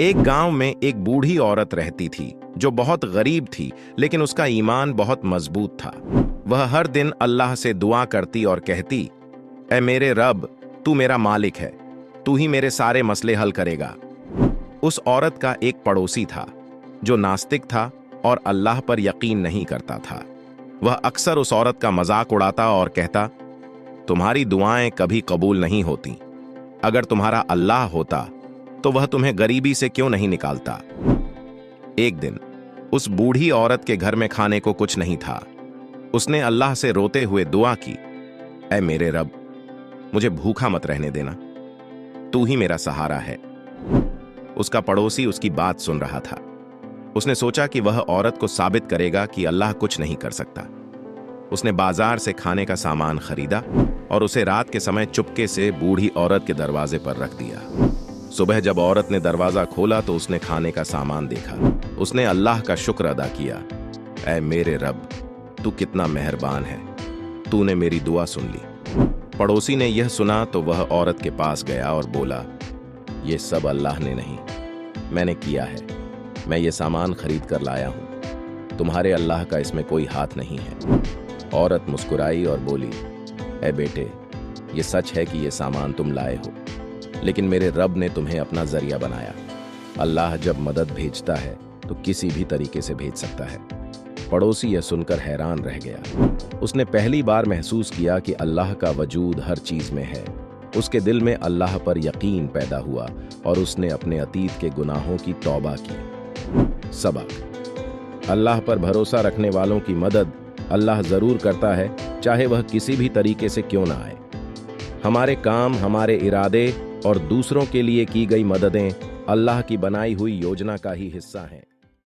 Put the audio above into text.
एक गांव में एक बूढ़ी औरत रहती थी जो बहुत गरीब थी, लेकिन उसका ईमान बहुत मजबूत था। वह हर दिन अल्लाह से दुआ करती और कहती, ऐ मेरे रब, तू मेरा मालिक है, तू ही मेरे सारे मसले हल करेगा। उस औरत का एक पड़ोसी था जो नास्तिक था और अल्लाह पर यकीन नहीं करता था। वह अक्सर उस औरत का मजाक उड़ाता और कहता, तुम्हारी दुआएं कभी कबूल नहीं होती। अगर तुम्हारा अल्लाह होता तो वह तुम्हें गरीबी से क्यों नहीं निकालता। एक दिन उस बूढ़ी औरत के घर में खाने को कुछ नहीं था। उसने अल्लाह से रोते हुए दुआ की, ऐ मेरे रब, मुझे भूखा मत रहने देना, तू ही मेरा सहारा है। उसका पड़ोसी उसकी बात सुन रहा था। उसने सोचा कि वह औरत को साबित करेगा कि अल्लाह कुछ नहीं कर सकता। उसने बाजार से खाने का सामान खरीदा और उसे रात के समय चुपके से बूढ़ी औरत के दरवाजे पर रख दिया। सुबह जब औरत ने दरवाजा खोला तो उसने खाने का सामान देखा। उसने अल्लाह का शुक्र अदा किया, ऐ मेरे रब, तू कितना मेहरबान है, तूने मेरी दुआ सुन ली। पड़ोसी ने यह सुना तो वह औरत के पास गया और बोला, ये सब अल्लाह ने नहीं, मैंने किया है। मैं ये सामान खरीद कर लाया हूं, तुम्हारे अल्लाह का इसमें कोई हाथ नहीं है। औरत मुस्कुराई और बोली, ऐ बेटे, ये सच है कि ये सामान तुम लाए हो, लेकिन मेरे रब ने तुम्हें अपना जरिया बनाया। अल्लाह जब मदद भेजता है तो किसी भी तरीके से भेज सकता है। पड़ोसी यह सुनकर हैरान रह गया। उसने पहली बार महसूस किया कि अल्लाह का वजूद हर चीज में है। उसके दिल में अल्लाह पर यकीन पैदा हुआ और उसने अपने अतीत के गुनाहों की तौबा की। सबक: अल्लाह पर भरोसा रखने वालों की मदद अल्लाह जरूर करता है, चाहे वह किसी भी तरीके से क्यों ना आए। हमारे काम, हमारे इरादे और दूसरों के लिए की गई मददें अल्लाह की बनाई हुई योजना का ही हिस्सा हैं।